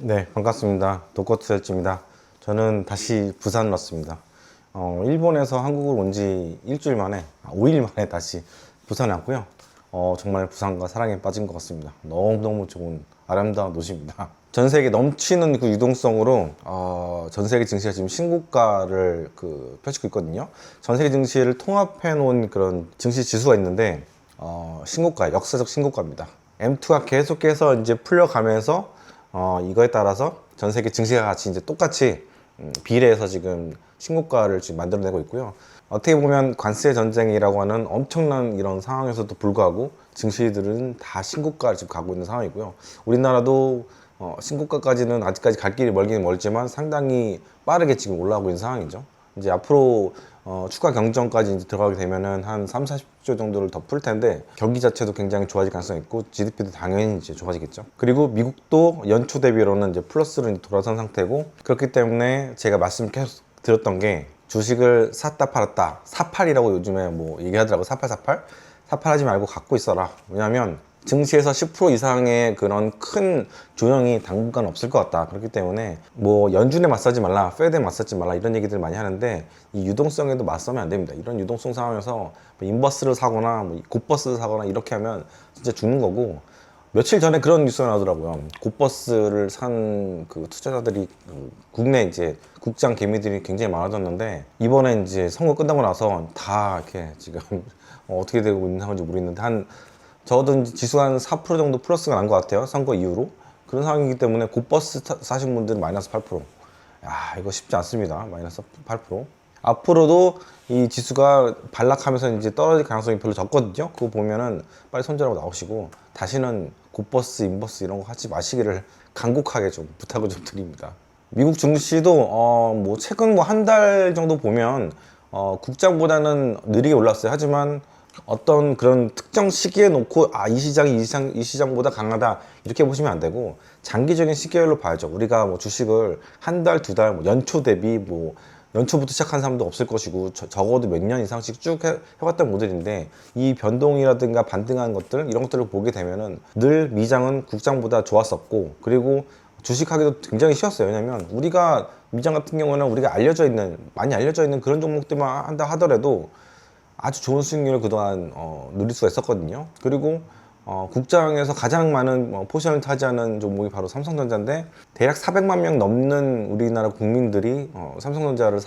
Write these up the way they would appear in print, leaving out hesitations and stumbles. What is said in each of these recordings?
네, 반갑습니다. 도커트였입니다. 저는 다시 부산으로 왔습니다. 일본에서 한국으로 온 지 일주일 만에, 5일 만에 다시 부산에 왔고요. 정말 부산과 사랑에 빠진 것 같습니다. 너무너무 좋은 아름다운 도시입니다. 전 세계 넘치는 그 유동성으로 전 세계 증시가 지금 신고가를 펼치고 있거든요. 전 세계 증시를 통합해 놓은 그런 증시 지수가 있는데 신고가, 역사적 신고가입니다. M2가 계속해서 이제 풀려가면서 이거에 따라서 전 세계 증시가 같이 이제 똑같이 비례해서 지금 신고가를 지금 만들어내고 있고요. 어떻게 보면 관세 전쟁이라고 하는 엄청난 이런 상황에서도 불구하고 증시들은 다 신고가를 지금 가고 있는 상황이고요. 우리나라도 신고가까지는 아직까지 갈 길이 멀긴 멀지만 상당히 빠르게 지금 올라가고 있는 상황이죠. 이제 앞으로 추가 경정까지 이제 들어가게 되면은 한 3, 40조 정도를 더 풀 텐데 경기 자체도 굉장히 좋아질 가능성이 있고 GDP도 당연히 이제 좋아지겠죠. 그리고 미국도 연초 대비로는 이제 플러스로 이제 돌아선 상태고, 그렇기 때문에 제가 말씀 계속 드렸던 게 주식을 샀다 팔았다, 사팔이라고 요즘에 뭐 얘기하더라고. 사팔 하지 말고 갖고 있어라. 왜냐면 증시에서 10% 이상의 그런 큰 조정이 당분간 없을 것 같다. 그렇기 때문에 뭐 연준에 맞서지 말라, 페드에 맞서지 말라 이런 얘기들 많이 하는데 이 유동성에도 맞서면 안 됩니다. 이런 유동성 상황에서 뭐 인버스를 사거나 뭐 곧버스를 사거나 이렇게 하면 진짜 죽는 거고, 며칠 전에 그런 뉴스가 나오더라고요. 곧버스를 산 그 투자자들이 국내 이제 국장 개미들이 굉장히 많아졌는데, 이번에 이제 선거 끝나고 나서 다 이렇게 지금 어떻게 되고 있는 상황인지 모르겠는데 적어도 지수 한 4% 정도 플러스가 난 것 같아요. 선거 이후로. 그런 상황이기 때문에 곧버스 사신 분들은 마이너스 8%. 야, 이거 쉽지 않습니다. 마이너스 8%. 앞으로도 이 지수가 반락하면서 이제 떨어질 가능성이 별로 적거든요. 그거 보면은 빨리 손절하고 나오시고 다시는 곧버스, 인버스 이런 거 하지 마시기를 간곡하게 좀 부탁을 좀 드립니다. 미국 증시도 뭐 최근 뭐 한 달 정도 보면 국장보다는 느리게 올랐어요. 하지만 어떤 그런 특정 시기에 놓고 이 시장보다 강하다 이렇게 보시면 안 되고, 장기적인 시계열로 봐야죠. 우리가 뭐 주식을 한 달, 두 달, 뭐 연초 대비 뭐 연초부터 시작한 사람도 없을 것이고 적어도 몇 년 이상씩 쭉 해왔던 모델인데, 이 변동이라든가 반등한 것들 이런 것들을 보게 되면은 늘 미장은 국장보다 좋았었고, 그리고 주식하기도 굉장히 쉬웠어요. 왜냐면 우리가 미장 같은 경우는 우리가 많이 알려져 있는 그런 종목들만 한다 하더라도 아주 좋은 수익률을 그동안 누릴 수가 있었거든요. 그리고 국장에서 가장 많은 포션을 차지하는 종목이 바로 삼성전자인데, 대략 400만 명 넘는 우리나라 국민들이 삼성전자를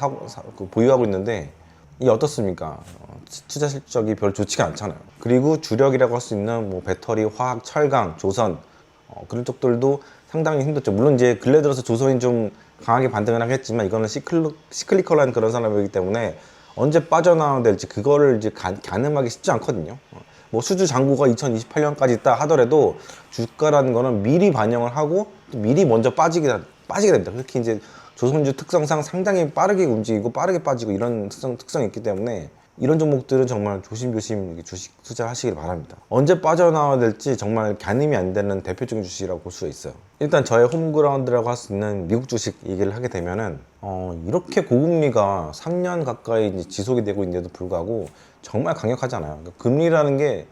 보유하고 있는데, 이 어떻습니까? 투자 실적이 별로 좋지가 않잖아요. 그리고 주력이라고 할 수 있는 뭐 배터리, 화학, 철강, 조선 그런 쪽들도 상당히 힘들죠. 물론 이제 근래 들어서 조선이 좀 강하게 반등을 하겠지만, 이거는 시클리컬한 그런 산업이기 때문에 언제 빠져나와야 될지 그거를 이제 가늠하기 쉽지 않거든요. 뭐 수주 잔고가 2028년까지 있다 하더라도 주가라는 거는 미리 반영을 하고 또 미리 먼저 빠지게 됩니다. 특히 이제 조선주 특성상 상당히 빠르게 움직이고 빠르게 빠지고 이런 특성이 있기 때문에 이런 종목들은 정말 조심조심 주식 투자하시길 바랍니다. 언제 빠져나와야 될지 정말 가늠이 안 되는 대표적인 주식이라고 볼 수가 있어요. 일단 저의 홈그라운드라고 할 수 있는 미국 주식 얘기를 하게 되면은 이렇게 고금리가 3년 가까이 이제 지속이 되고 있는데도 불구하고 정말 강력하잖아요. 그러니까 금리라는 게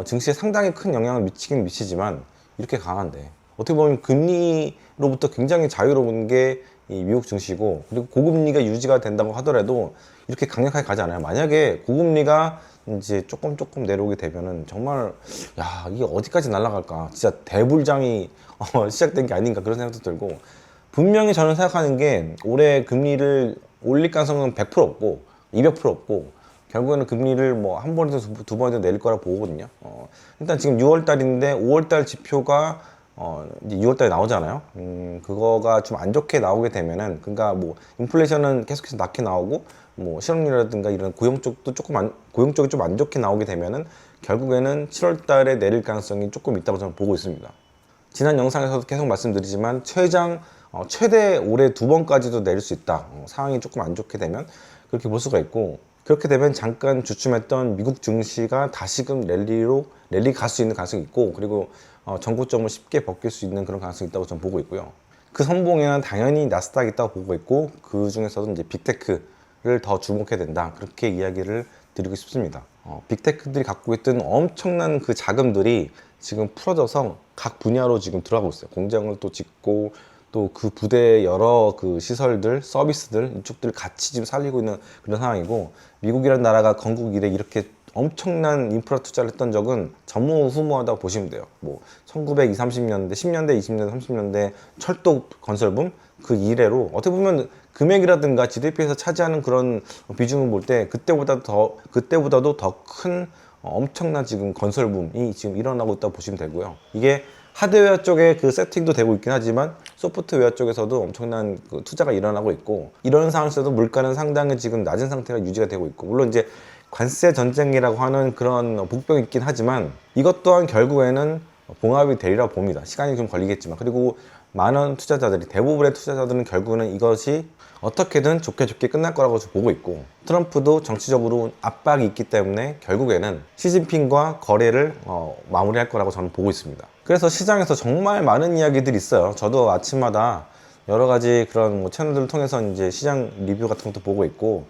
증시에 상당히 큰 영향을 미치긴 미치지만 이렇게 강한데, 어떻게 보면 금리로부터 굉장히 자유로운 게 이 미국 증시고, 그리고 고금리가 유지가 된다고 하더라도 이렇게 강력하게 가지 않아요. 만약에 고금리가 이제 조금 내려오게 되면은 정말 야, 이게 어디까지 날아갈까, 진짜 대불장이 시작된 게 아닌가 그런 생각도 들고, 분명히 저는 생각하는 게 올해 금리를 올릴 가능성은 100% 없고 200% 없고, 결국에는 금리를 뭐 한 번에서 두 번에서 내릴 거라 보거든요. 일단 지금 6월 달인데 5월 달 지표가 이제 6월 달에 나오잖아요. 그거가 좀 안 좋게 나오게 되면은, 그러니까 뭐 인플레이션은 계속해서 낮게 나오고 뭐 실업률이라든가 이런 고용 쪽도 고용 쪽이 좀 안 좋게 나오게 되면은 결국에는 7월 달에 내릴 가능성이 조금 있다고 저는 보고 있습니다. 지난 영상에서도 계속 말씀드리지만 최대 올해 2번까지도 내릴 수 있다. 상황이 조금 안 좋게 되면 그렇게 볼 수가 있고, 그렇게 되면 잠깐 주춤했던 미국 증시가 다시금 랠리 갈 수 있는 가능성이 있고, 그리고 전고점을 쉽게 벗길 수 있는 그런 가능성이 있다고 저는 보고 있고요. 그 선봉에는 당연히 나스닥이 있다고 보고 있고, 그 중에서도 이제 빅테크를 더 주목해야 된다, 그렇게 이야기를 드리고 싶습니다. 빅테크들이 갖고 있던 엄청난 그 자금들이 지금 풀어져서 각 분야로 지금 들어가고 있어요. 공장을 또 짓고 또 그 부대의 여러 그 시설들, 서비스들 이쪽들 같이 지금 살리고 있는 그런 상황이고, 미국이라는 나라가 건국 이래 이렇게 엄청난 인프라 투자를 했던 적은 전무후무하다고 보시면 돼요. 뭐 1920, 30년대, 10년대, 20년대, 30년대 철도 건설붐 그 이래로 어떻게 보면 금액이라든가 GDP에서 차지하는 그런 비중을 볼 때 그때보다도 더 큰 엄청난 지금 건설붐이 지금 일어나고 있다고 보시면 되고요. 이게 하드웨어 쪽에 그 세팅도 되고 있긴 하지만 소프트웨어 쪽에서도 엄청난 그 투자가 일어나고 있고, 이런 상황에서도 물가는 상당히 지금 낮은 상태가 유지가 되고 있고, 물론 이제 관세 전쟁이라고 하는 그런 복병이 있긴 하지만 이것 또한 결국에는 봉합이 되리라 봅니다. 시간이 좀 걸리겠지만. 그리고 많은 투자자들이, 대부분의 투자자들은 결국에는 이것이 어떻게든 좋게 끝날 거라고 보고 있고, 트럼프도 정치적으로 압박이 있기 때문에 결국에는 시진핑과 거래를 마무리할 거라고 저는 보고 있습니다. 그래서 시장에서 정말 많은 이야기들이 있어요. 저도 아침마다 여러 가지 그런 뭐 채널들을 통해서 이제 시장 리뷰 같은 것도 보고 있고,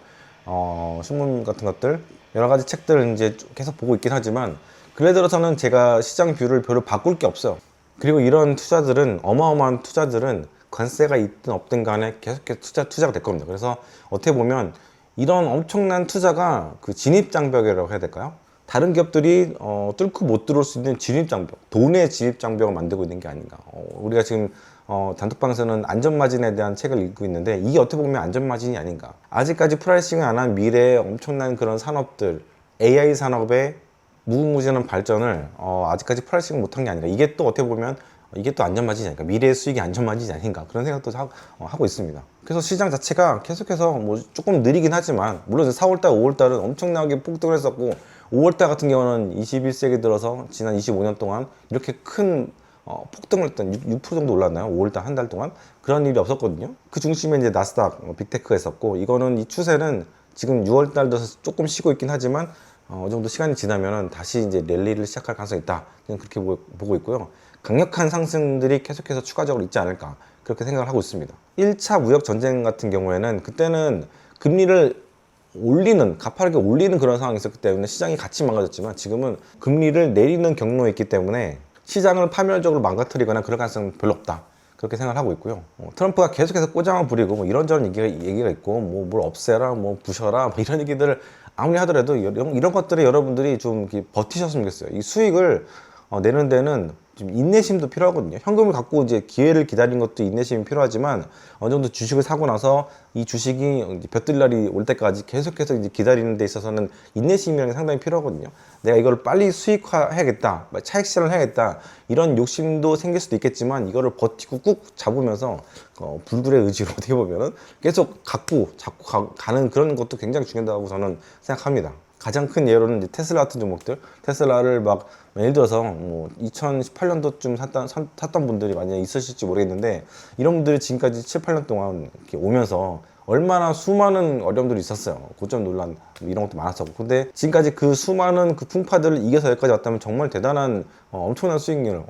신문 같은 것들, 여러 가지 책들을 이제 계속 보고 있긴 하지만, 근래 들어서는 제가 시장 뷰를 별로 바꿀 게 없어요. 그리고 이런 투자들은, 어마어마한 투자들은 관세가 있든 없든 간에 계속해서 투자가 될 겁니다. 그래서 어떻게 보면 이런 엄청난 투자가 그 진입장벽이라고 해야 될까요? 다른 기업들이 뚫고 못 들어올 수 있는 진입장벽, 돈의 진입장벽을 만들고 있는 게 아닌가. 우리가 지금 단톡방에서는 안전마진에 대한 책을 읽고 있는데, 이게 어떻게 보면 안전마진이 아닌가. 아직까지 프라이싱을 안 한 미래의 엄청난 그런 산업들, AI 산업의 무궁무진한 발전을 아직까지 프라이싱을 못한 게 아닌가. 이게 또 어떻게 보면 이게 또 안전마진이 아닌가, 미래의 수익이 안전마진이 아닌가, 그런 생각도 하고 있습니다. 그래서 시장 자체가 계속해서 뭐 조금 느리긴 하지만, 물론 4월달, 5월달은 엄청나게 폭등을 했었고, 5월달 같은 경우는 21세기 들어서 지난 25년 동안 이렇게 큰 폭등을 했던 6% 정도 올랐나요? 5월달 한 달 동안 그런 일이 없었거든요. 그 중심에 이제 나스닥, 빅테크가 있었고, 이거는 이 추세는 지금 6월달 들어서 조금 쉬고 있긴 하지만 어느 정도 시간이 지나면은 다시 이제 랠리를 시작할 가능성이 있다, 그렇게 보고 있고요. 강력한 상승들이 계속해서 추가적으로 있지 않을까, 그렇게 생각을 하고 있습니다. 1차 무역 전쟁 같은 경우에는 그때는 금리를 가파르게 올리는 그런 상황이 있었기 때문에 시장이 같이 망가졌지만, 지금은 금리를 내리는 경로에 있기 때문에 시장을 파멸적으로 망가뜨리거나 그럴 가능성은 별로 없다, 그렇게 생각을 하고 있고요. 트럼프가 계속해서 꼬장을 부리고 뭐 이런저런 얘기가 있고, 뭐 뭘 없애라, 뭐 부셔라, 뭐 이런 얘기들을 아무리 하더라도 이런 것들에 여러분들이 좀 이렇게 버티셨으면 좋겠어요. 이 수익을 내는 데는 좀 인내심도 필요하거든요. 현금을 갖고 이제 기회를 기다리는 것도 인내심이 필요하지만, 어느 정도 주식을 사고 나서 이 주식이 볕들 날이 올 때까지 계속해서 이제 기다리는 데 있어서는 인내심이라는 게 상당히 필요하거든요. 내가 이걸 빨리 수익화해야겠다, 차익 실현을 해야겠다, 이런 욕심도 생길 수도 있겠지만, 이거를 버티고 꾹 잡으면서 불굴의 의지로 어떻게 보면은 계속 자꾸 가는 그런 것도 굉장히 중요하다고 저는 생각합니다. 가장 큰 예로는 이제 테슬라 같은 종목들, 테슬라를 막 예를 들어서 뭐 2018년도쯤 샀던 분들이 만약에 있으실지 모르겠는데, 이런 분들이 지금까지 7, 8년 동안 이렇게 오면서 얼마나 수많은 어려움들이 있었어요. 고점 논란 이런 것도 많았었고, 근데 지금까지 그 수많은 그 풍파들을 이겨서 여기까지 왔다면 정말 대단한 엄청난 수익률,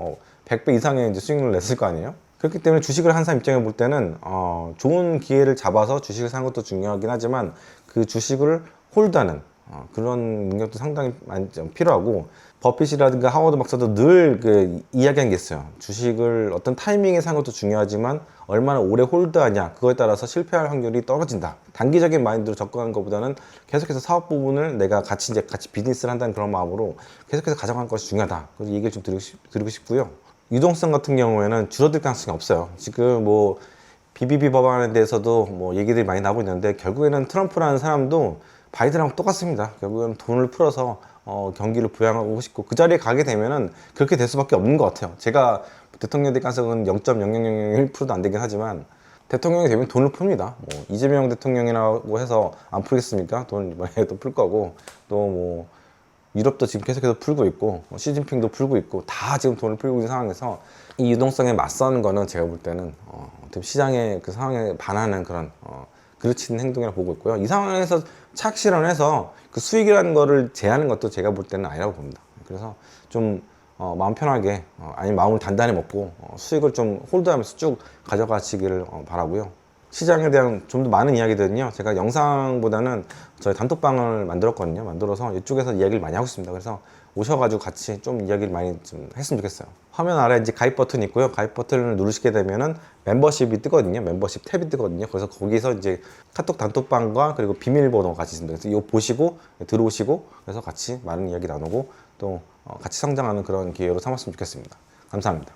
100배 이상의 이제 수익률을 냈을 거 아니에요. 그렇기 때문에 주식을 한 사람 입장에 볼 때는 좋은 기회를 잡아서 주식을 사는 것도 중요하긴 하지만, 그 주식을 홀드하는 그런 능력도 상당히 많이 필요하고, 버핏이라든가 하워드 박사도 늘 그 이야기한 게 있어요. 주식을 어떤 타이밍에 사는 것도 중요하지만 얼마나 오래 홀드하냐, 그거에 따라서 실패할 확률이 떨어진다. 단기적인 마인드로 접근하는 것보다는 계속해서 사업 부분을 내가 같이 비즈니스를 한다는 그런 마음으로 계속해서 가져가는 것이 중요하다. 그래서 얘기를 좀 드리고 싶고요. 유동성 같은 경우에는 줄어들 가능성이 없어요. 지금 뭐 BBB 법안에 대해서도 뭐 얘기들이 많이 나오고 있는데, 결국에는 트럼프라는 사람도 바이든하고 똑같습니다. 결국은 돈을 풀어서 경기를 부양하고 싶고, 그 자리에 가게 되면은 그렇게 될 수밖에 없는 것 같아요. 제가 대통령 될 가능성은 0.0001%도 안 되긴 하지만, 대통령이 되면 돈을 풉니다. 뭐 이재명 대통령이라고 해서 안 풀겠습니까? 돈 이번에 또 풀 거고, 또 뭐 유럽도 지금 계속해서 풀고 있고, 시진핑도 풀고 있고, 다 지금 돈을 풀고 있는 상황에서 이 유동성에 맞서는 거는 제가 볼 때는 시장의 그 상황에 반하는 그런 그렇지 않은 행동이라고 보고 있고요. 이 상황에서 착 실현해서 그 수익이라는 거를 제하는 것도 제가 볼 때는 아니라고 봅니다. 그래서 좀 마음 편하게, 아니면 마음을 단단히 먹고 수익을 좀 홀드하면서 쭉 가져가시기를 바라고요. 시장에 대한 좀 더 많은 이야기들은요, 제가 영상보다는 저희 단톡방을 만들었거든요. 만들어서 이쪽에서 이야기를 많이 하고 있습니다. 그래서 오셔가지고 같이 좀 이야기를 많이 좀 했으면 좋겠어요. 화면 아래 이제 가입 버튼이 있고요. 가입 버튼을 누르시게 되면은 멤버십이 뜨거든요. 멤버십 탭이 뜨거든요. 그래서 거기서 이제 카톡 단톡방과 그리고 비밀번호가 같이 있습니다. 그래서 이거 보시고 들어오시고 그래서 같이 많은 이야기 나누고 또 같이 성장하는 그런 기회로 삼았으면 좋겠습니다. 감사합니다.